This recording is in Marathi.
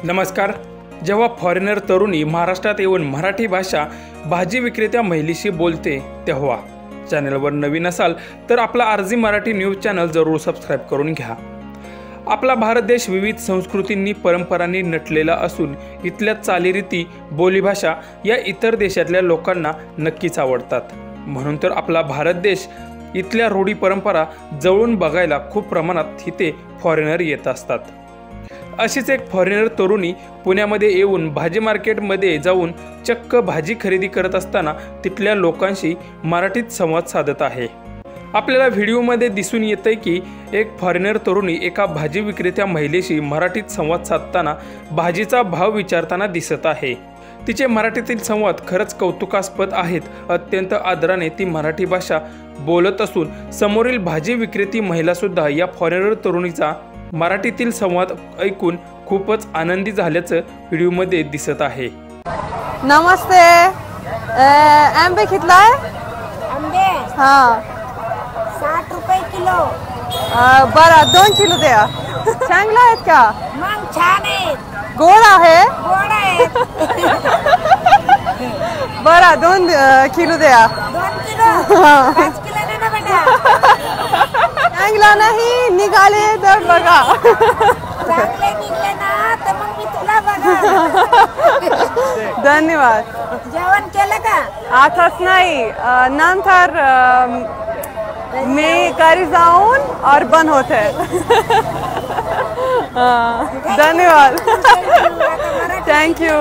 नमस्कार। जेव्हा फॉरेनर तरुणी महाराष्ट्रात येऊन मराठी भाषा भाजी विक्रेत्या महिलेशी बोलते तेव्हा चॅनलवर नवीन असाल तर आपला आरजी मराठी न्यूज चॅनल जरूर सबस्क्राईब करून घ्या। आपला भारत देश विविध संस्कृतींनी परंपरांनी नटलेला असून इथल्या चालीरीती बोलीभाषा या इतर देशातल्या लोकांना नक्कीच आवडतात। म्हणून तर आपला भारत देश इथल्या रूढी परंपरा जवळून बघायला खूप प्रमाणात इथे फॉरेनर येत असतात। अशीच एक फॉरेनर तरुणी पुण्यामध्ये येऊन भाजी मार्केटमध्ये जाऊन चक्क भाजी खरेदी करत असताना तिथल्या लोकांशी मराठीत संवाद साधत आहे। आपल्याला व्हिडिओमध्ये दिसून येतंय की एक फॉरेनर तरुणी एका भाजी विक्रेत्या महिलेशी मराठीत संवाद साधताना भाजीचा भाव विचारताना दिसत आहे। तिचे मराठीतील संवाद खरंच कौतुकास्पद आहेत। अत्यंत आदराने ती मराठी भाषा बोलत असून समोरील भाजी विक्रेती महिला सुद्धा या फॉरेनर तरुणीचा मराठीतील संवाद ऐकून खूपच आनंदी झाल्याचं व्हिडिओमध्ये दिसत आहे। नमस्ते। आंबे कितला आहे? आंबे हाँ 60 रुपये किलो। बरं 2 किलो द्या। चांगला आहेत का? मग छान आहे, गोड आहे? गोड आहे। बरं 2 किलो द्या। 2 किलो 5 किलो दे ना बेटा। चांगला नाही निघाले तर बघा। चांगले निघले ना तर मग मी तुला बघा। धन्यवाद। जेवण केलं का? आताच नाही, नंतर मी घरी जाऊन और बन होते। धन्यवाद। Thank you.